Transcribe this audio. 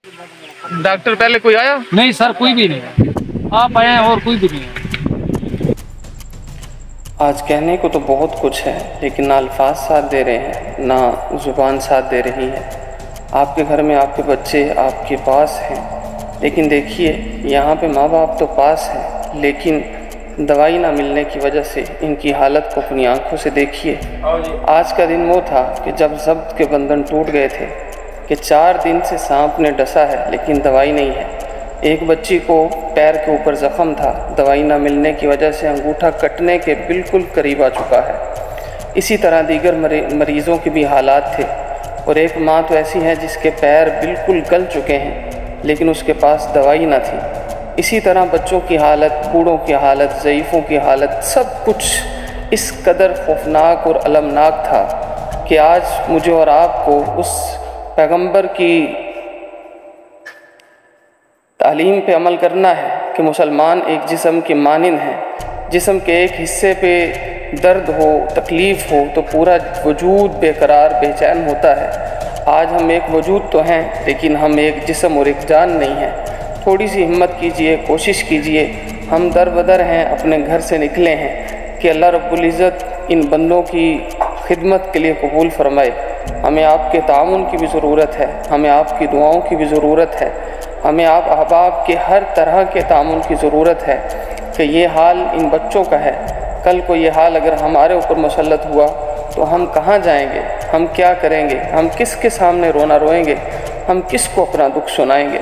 Doctor पहले कोई आया? नहीं सर, कोई भी नहीं। आप आए हैं और कोई भी नहीं है। आज कहने को तो बहुत कुछ है, लेकिन ना अल्फाज साथ दे रहे हैं, ना ज़ुबान साथ दे रही है। आपके घर में आपके बच्चे आपके पास हैं, लेकिन देखिए यहाँ पे माँ बाप तो पास हैं, लेकिन दवाई ना मिलने की वजह से इनकी हालत को अपनी आंखों से देखिए। आज का दिन वो था कि जब ज़ब्त के बंधन टूट गए थे, कि 4 दिन से सांप ने डसा है लेकिन दवाई नहीं है। एक बच्ची को पैर के ऊपर ज़ख़म था, दवाई ना मिलने की वजह से अंगूठा कटने के बिल्कुल करीब आ चुका है। इसी तरह दीगर मरीज़ों के भी हालात थे, और एक माँ तो ऐसी है जिसके पैर बिल्कुल गल चुके हैं, लेकिन उसके पास दवाई ना थी। इसी तरह बच्चों की हालत, बूढ़ों की हालत, ज़ईफ़ों की हालत, सब कुछ इस कदर खौफनाक और अलमनाक था कि आज मुझे और आपको उस पैगंबर की तालीम पे अमल करना है कि मुसलमान एक जिस्म के मानिंद हैं। जिस्म के एक हिस्से पे दर्द हो, तकलीफ़ हो तो पूरा वजूद बेकरार बेचैन होता है। आज हम एक वजूद तो हैं, लेकिन हम एक जिस्म और एक जान नहीं हैं। थोड़ी सी हिम्मत कीजिए, कोशिश कीजिए। हम दर बदर हैं, अपने घर से निकले हैं कि अल्लाह रब्बुल इज़्ज़त इन बंदों की खिदमत के लिए कबूल फरमाए। हमें आपके ताउन की भी ज़रूरत है, हमें आपकी दुआओं की भी ज़रूरत है, हमें आप अहबाब के हर तरह के तामुल की ज़रूरत है कि ये हाल इन बच्चों का है। कल को ये हाल अगर हमारे ऊपर मुसल्लत हुआ तो हम कहाँ जाएंगे, हम क्या करेंगे, हम किसके सामने रोना रोएंगे, हम किसको अपना दुख सुनाएंगे।